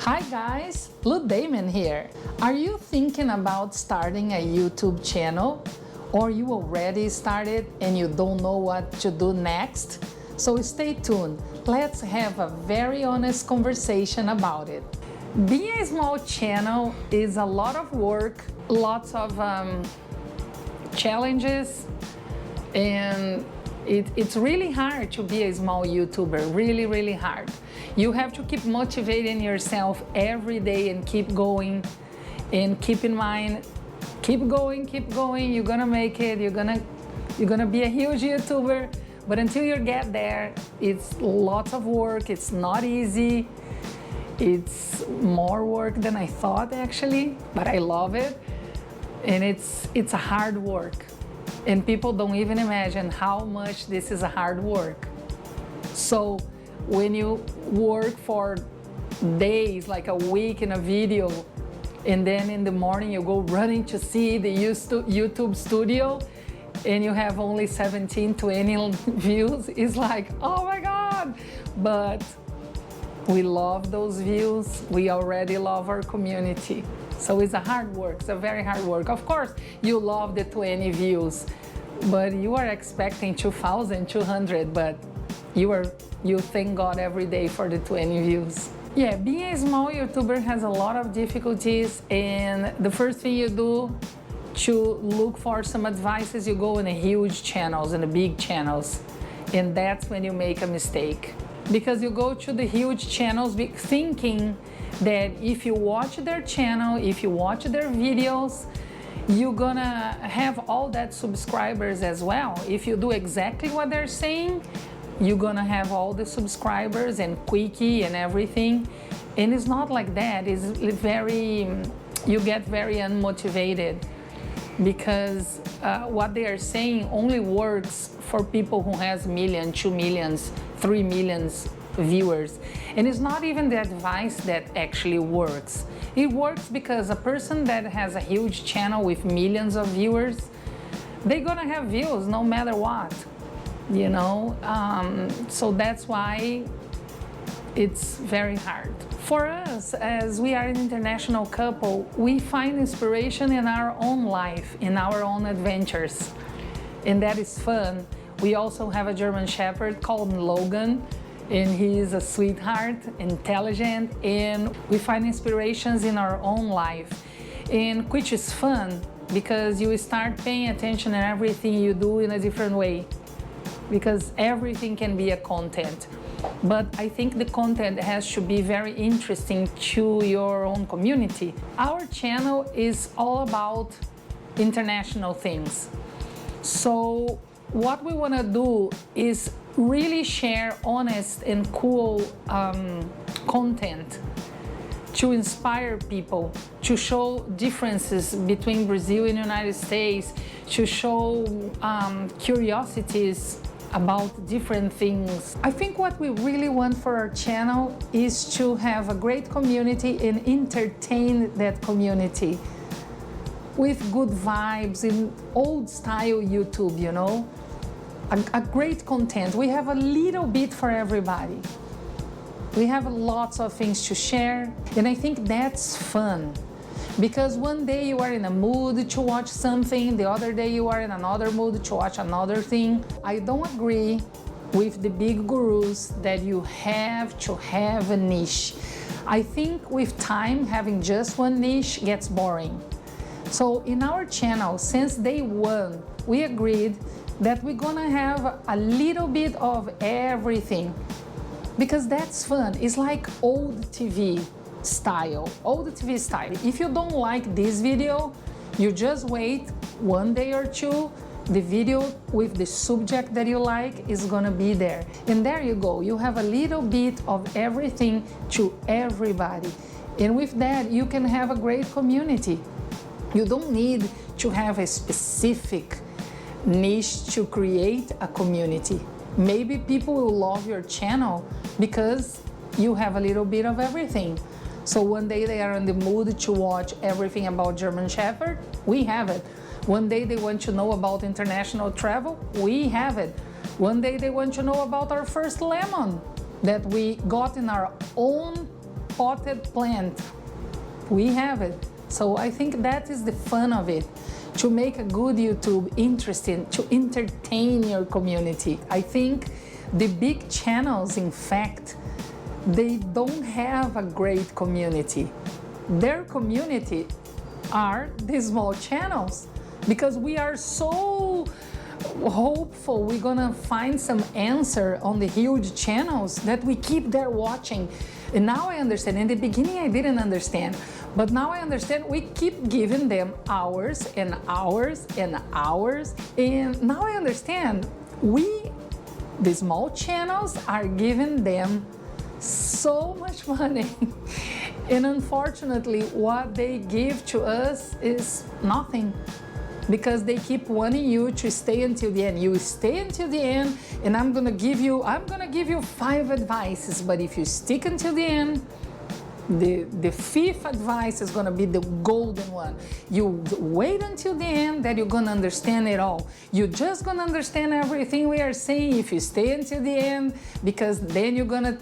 Hi guys, Lou Damon here. Are you thinking about starting a YouTube channel? Or you already started and you don't know what to do next? So stay tuned. Let's have a very honest conversation about it. Being a small channel is a lot of work, lots of challenges, and it's really hard to be a small YouTuber, really hard. You have to keep motivating yourself every day and keep going, and keep in mind, keep going, you're gonna make it, you're gonna be a huge YouTuber, but until you get there, it's lots of work, it's not easy, it's more work than I thought actually, but I love it, and it's a hard work. And people don't even imagine how much this is a hard work. So when you work for days, like a week in a video, and then in the morning you go running to see the YouTube studio and you have only 17, 20 views, it's like, oh my God. But we love those views. We already love our community. So it's a hard work, it's a very hard work. Of course, you love the 20 views, but you are expecting 2,000, 200, but you thank God every day for the 20 views. Yeah, being a small YouTuber has a lot of difficulties, and the first thing you do to look for some advice is you go in the huge channels, in the big channels, and that's when you make a mistake. Because you go to the huge channels thinking that if you watch their channel, if you watch their videos, you're gonna have all that subscribers as well. If you do exactly what they're saying, you're gonna have all the subscribers and quickie and everything. And it's not like that. It's you get very unmotivated, because what they are saying only works for people who has million, 2 millions, 3 millions viewers. And it's not even the advice that actually works. It works because a person that has a huge channel with millions of viewers, they're gonna have views no matter what, you know? So that's why it's very hard. For us, as we are an international couple, we find inspiration in our own life, in our own adventures, and that is fun. We also have a German Shepherd called Logan, and he is a sweetheart, intelligent, and we find inspirations in our own life, and which is fun because you start paying attention to everything you do in a different way, because everything can be a content. But I think the content has to be very interesting to your own community. Our channel is all about international things. So what we want to do is really share honest and cool content to inspire people, to show differences between Brazil and the United States, to show curiosities about different things. I think what we really want for our channel is to have a great community and entertain that community with good vibes in old style YouTube, you know? A great content. We have a little bit for everybody. We have lots of things to share, and I think that's fun. Because one day you are in a mood to watch something, the other day you are in another mood to watch another thing. I don't agree with the big gurus that you have to have a niche. I think with time, having just one niche gets boring. So in our channel, since day one, we agreed that we're gonna have a little bit of everything, because that's fun. It's like old TV style. If you don't like this video, you just wait one day or two, the video with the subject that you like is gonna be there. And there you go, you have a little bit of everything to everybody. And with that, you can have a great community. You don't need to have a specific niche to create a community. Maybe people will love your channel because you have a little bit of everything. So one day they are in the mood to watch everything about German Shepherd, we have it. One day they want to know about international travel, we have it. One day they want to know about our first lemon that we got in our own potted plant. We have it. So I think that is the fun of it, to make a good YouTube interesting, to entertain your community. I think the big channels, in fact, they don't have a great community. Their community are the small channels, because we are so hopeful we're gonna find some answer on the huge channels that we keep there watching. And now I understand. In the beginning I didn't understand, but now I understand. We keep giving them hours and hours and hours, and now I understand. The small channels, are giving them so much money. And unfortunately, what they give to us is nothing, because they keep wanting you to stay until the end. You stay until the end, and I'm gonna give you 5 advices, but if you stick until the end, the 5th advice is gonna be the golden one. You wait until the end, that you're gonna understand it all. You're just gonna understand everything we are saying if you stay until the end, because then you're gonna,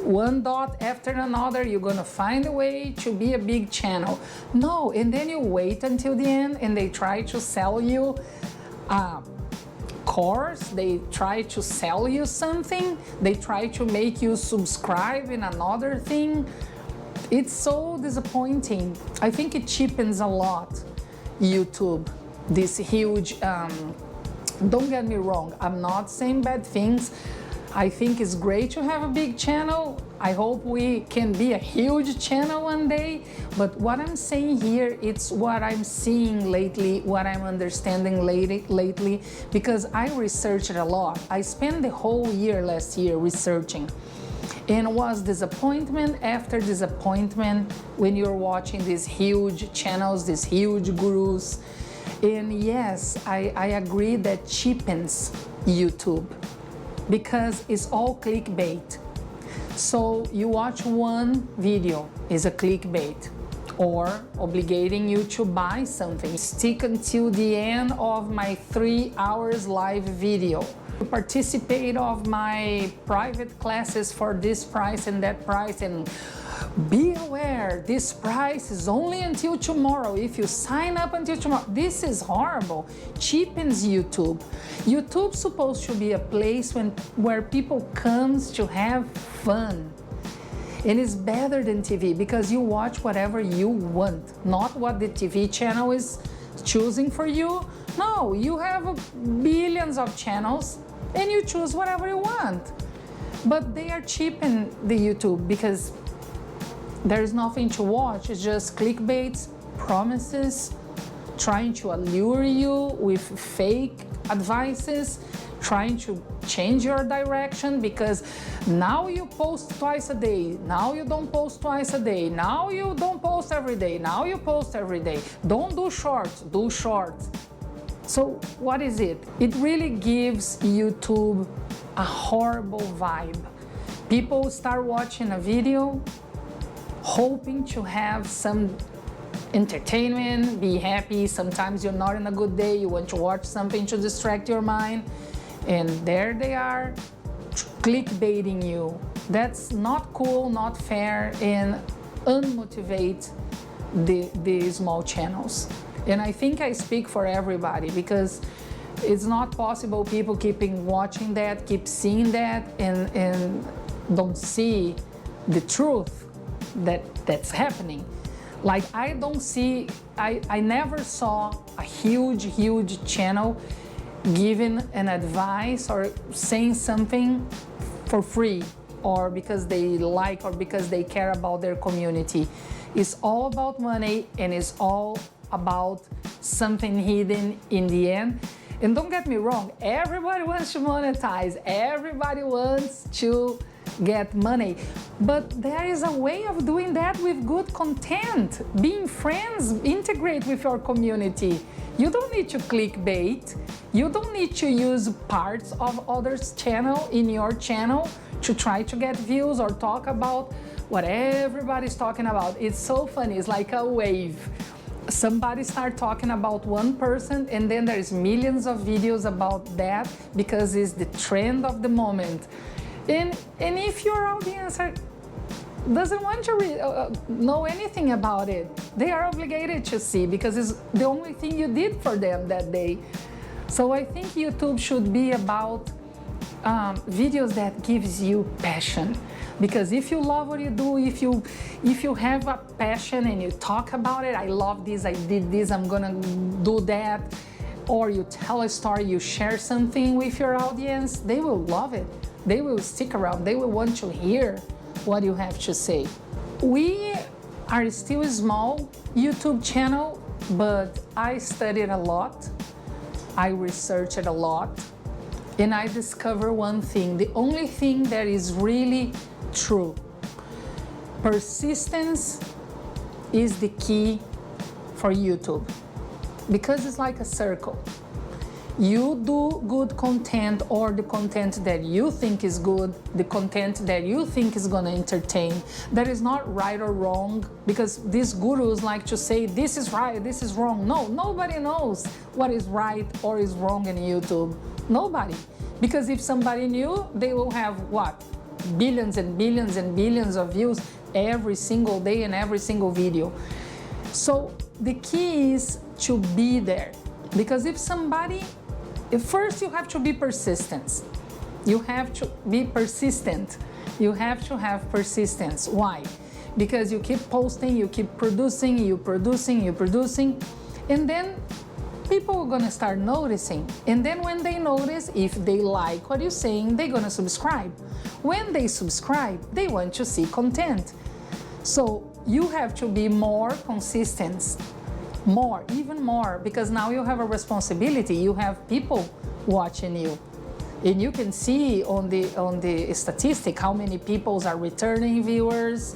one dot after another, you're gonna find a way to be a big channel. No, and then you wait until the end, and they try to sell you a course, they try to sell you something, they try to make you subscribe in another thing. It's so disappointing. I think it cheapens a lot, YouTube, this huge, don't get me wrong, I'm not saying bad things. I think it's great to have a big channel. I hope we can be a huge channel one day. But what I'm saying here, it's what I'm seeing lately, what I'm understanding lately, because I researched a lot. I spent the whole year last year researching. And was disappointment after disappointment when you're watching these huge channels, these huge gurus. And yes, I agree that cheapens YouTube, because it's all clickbait. So you watch one video is a clickbait, or obligating you to buy something. Stick until the end of my 3 hours live video. Participate of my private classes for this price and that price, and be aware, this price is only until tomorrow. If you sign up until tomorrow, this is horrible. Cheapens YouTube. YouTube's supposed to be a place where people comes to have fun. And it's better than TV, because you watch whatever you want, not what the TV channel is choosing for you. No, you have billions of channels and you choose whatever you want. But they are cheaping the YouTube, because there's nothing to watch. It's just clickbaits, promises, trying to allure you with fake advices, trying to change your direction, because now you post twice a day, now you don't post twice a day, now you don't post every day, now you post every day. Don't do shorts, do shorts. So what is it? It really gives YouTube a horrible vibe. People start watching a video hoping to have some entertainment, be happy. Sometimes you're not in a good day, you want to watch something to distract your mind, and there they are clickbaiting you. That's not cool, not fair, and unmotivate the small channels. And I think I speak for everybody, because it's not possible people keeping watching that, keep seeing that, and don't see the truth that's happening. Like I never saw a huge channel giving an advice or saying something for free, or because they like, or because they care about their community. It's all about money, and it's all about something hidden in the end. And don't get me wrong, everybody wants to monetize, everybody wants to get money, but there is a way of doing that with good content, being friends, integrate with your community. You don't need to clickbait, you don't need to use parts of others' channel in your channel to try to get views or talk about what everybody's talking about. It's so funny, it's like a wave. Somebody start talking about one person, and then there's millions of videos about that, because it's the trend of the moment. And if your audience doesn't want to know anything about it. They are obligated to see because it's the only thing you did for them that day. So I think YouTube should be about videos that gives you passion. Because if you love what you do, if you have a passion and you talk about it, I love this, I did this, I'm gonna do that, or you tell a story, you share something with your audience, they will love it. They will stick around. They will want to hear what you have to say. We are still a small YouTube channel, but I studied a lot. I researched a lot, and I discovered one thing, the only thing that is really true. Persistence is the key for YouTube, because it's like a circle. You do good content, or the content that you think is good, the content that you think is gonna entertain. That is not right or wrong, because these gurus like to say this is right, this is wrong. No, nobody knows what is right or is wrong in YouTube. Nobody. Because if somebody knew, they will have what? Billions and billions and billions of views every single day in every single video. So the key is to be there. Because first you have to be persistent. You have to be persistent. You have to have persistence. Why? Because you keep posting, you keep producing, you producing, and then people are gonna start noticing. And then when they notice, if they like what you're saying, they're gonna subscribe. When they subscribe, they want to see content. So you have to be more consistent, more, even more, because now you have a responsibility. You have people watching you. And you can see on the statistic how many people are returning viewers,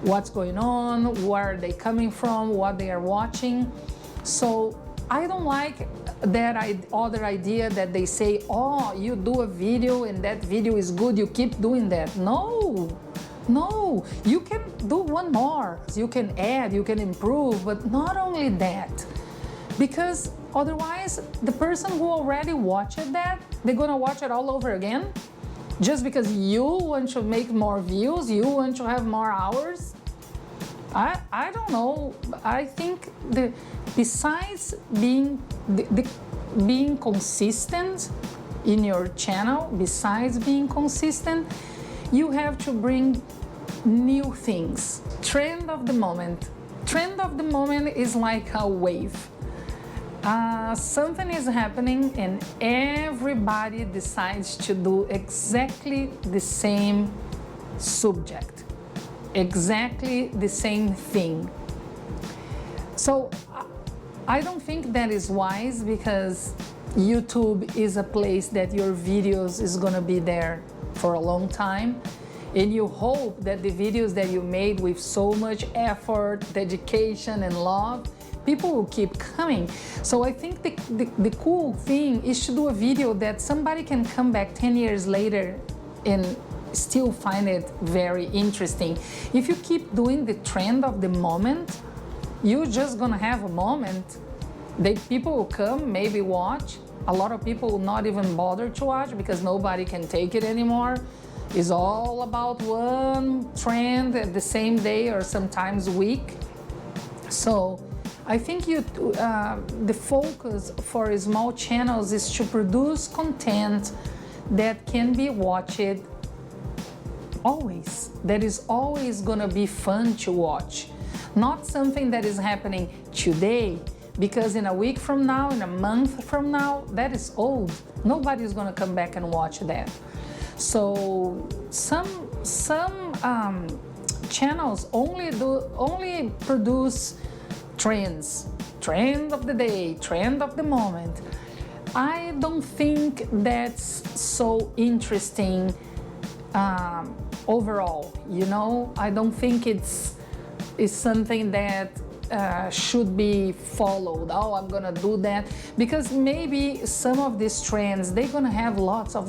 what's going on, where are they coming from, what they are watching. So I don't like that other idea that they say, oh, you do a video and that video is good, you keep doing that. No, you can do one more. You can add, you can improve, but not only that. Because otherwise, the person who already watched that, they're gonna watch it all over again. Just because you want to make more views, you want to have more hours. I don't know. I think besides being consistent in your channel, besides being consistent, you have to bring new things. Trend of the moment. Trend of the moment is like a wave. Something is happening and everybody decides to do exactly the same subject, exactly the same thing. So I don't think that is wise, because YouTube is a place that your videos is gonna be there for a long time, and you hope that the videos that you made with so much effort, dedication, and love, people will keep coming. So I think the cool thing is to do a video that somebody can come back 10 years later and still find it very interesting. If you keep doing the trend of the moment, you're just gonna have a moment. People will come, maybe watch. A lot of people will not even bother to watch because nobody can take it anymore. It's all about one trend at the same day or sometimes week. So I think the focus for small channels is to produce content that can be watched always, that is always gonna be fun to watch. Not something that is happening today, because in a week from now, in a month from now, that is old. Nobody's gonna come back and watch that. So some channels only produce trends, trend of the day, trend of the moment. I don't think that's so interesting overall. I don't think it's something that should be followed. Oh, I'm gonna do that, because maybe some of these trends, they're gonna have lots of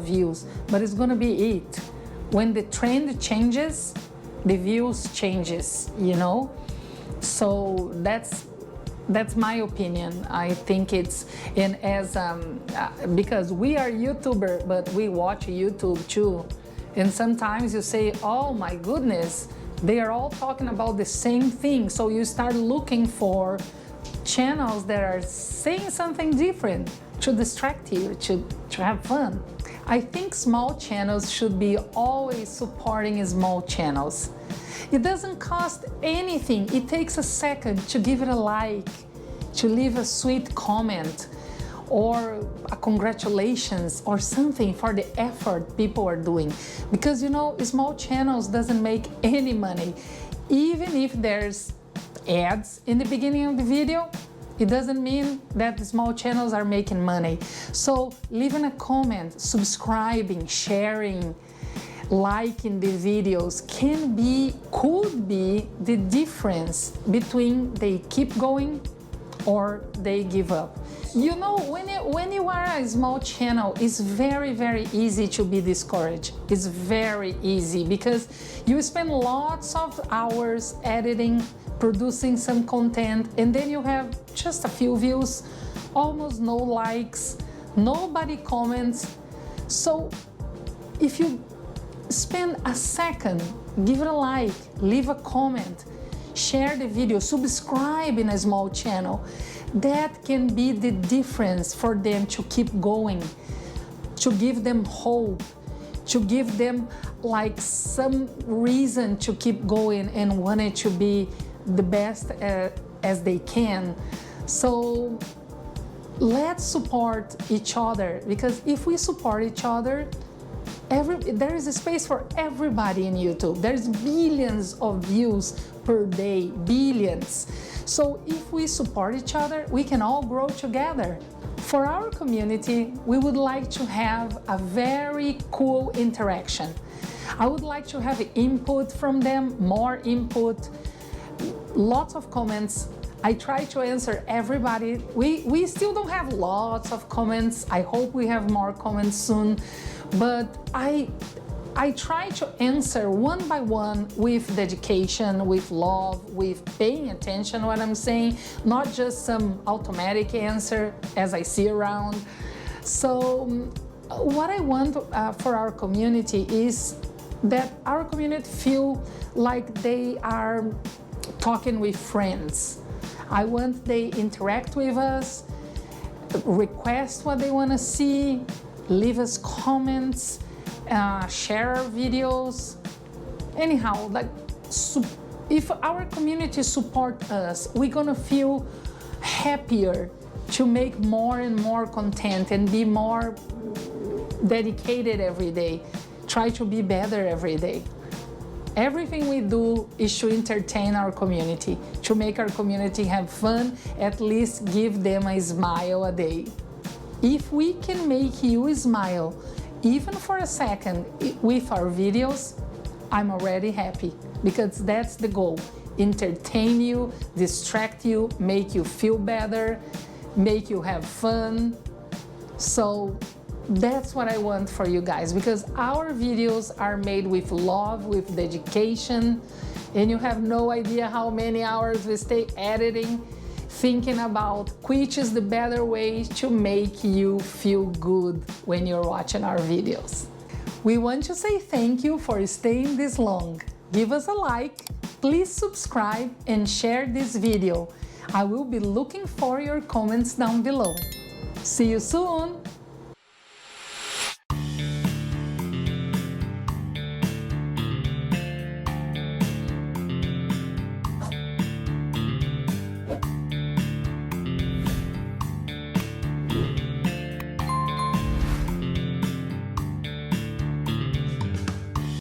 views, but it's gonna be it. When the trend changes, the views changes, So that's my opinion. I think it's because we are YouTuber, but we watch YouTube too. And sometimes you say, oh my goodness, they are all talking about the same thing. So you start looking for channels that are saying something different to distract you, to have fun. I think small channels should be always supporting small channels. It doesn't cost anything. It takes a second to give it a like, to leave a sweet comment, or a congratulations or something for the effort people are doing. Because you know, small channels doesn't make any money. Even if there's ads in the beginning of the video, it doesn't mean that the small channels are making money. So leaving a comment, subscribing, sharing, liking the videos could be the difference between they keep going or they give up. You know, when you are a small channel, it's very, very easy to be discouraged. It's very easy because you spend lots of hours editing, producing some content, and then you have just a few views, almost no likes, nobody comments. So if you spend a second, give it a like, leave a comment, share the video, subscribe in a small channel, that can be the difference for them to keep going, to give them hope, to give them like some reason to keep going and want it to be the best as they can. So let's support each other, because if we support each other, there is a space for everybody in YouTube. There's billions of views per day, billions. So if we support each other, we can all grow together. For our community, we would like to have a very cool interaction. I would like to have input from them, more input, lots of comments. I try to answer everybody. We still don't have lots of comments. I hope we have more comments soon. But I try to answer one by one with dedication, with love, with paying attention to what I'm saying, not just some automatic answer as I see around. So what I want for our community is that our community feel like they are talking with friends. I want they interact with us, request what they want to see, leave us comments, share our videos. Anyhow, like if our community support us, we're gonna feel happier to make more and more content and be more dedicated every day, try to be better every day. Everything we do is to entertain our community, to make our community have fun, at least give them a smile a day. If we can make you smile, even for a second, with our videos, I'm already happy, because that's the goal. Entertain you, distract you, make you feel better, make you have fun. So that's what I want for you guys, because our videos are made with love, with dedication, and you have no idea how many hours we stay editing, thinking about which is the better way to make you feel good when you're watching our videos. We want to say thank you for staying this long. Give us a like, please subscribe and share this video. I will be looking for your comments down below. See you soon!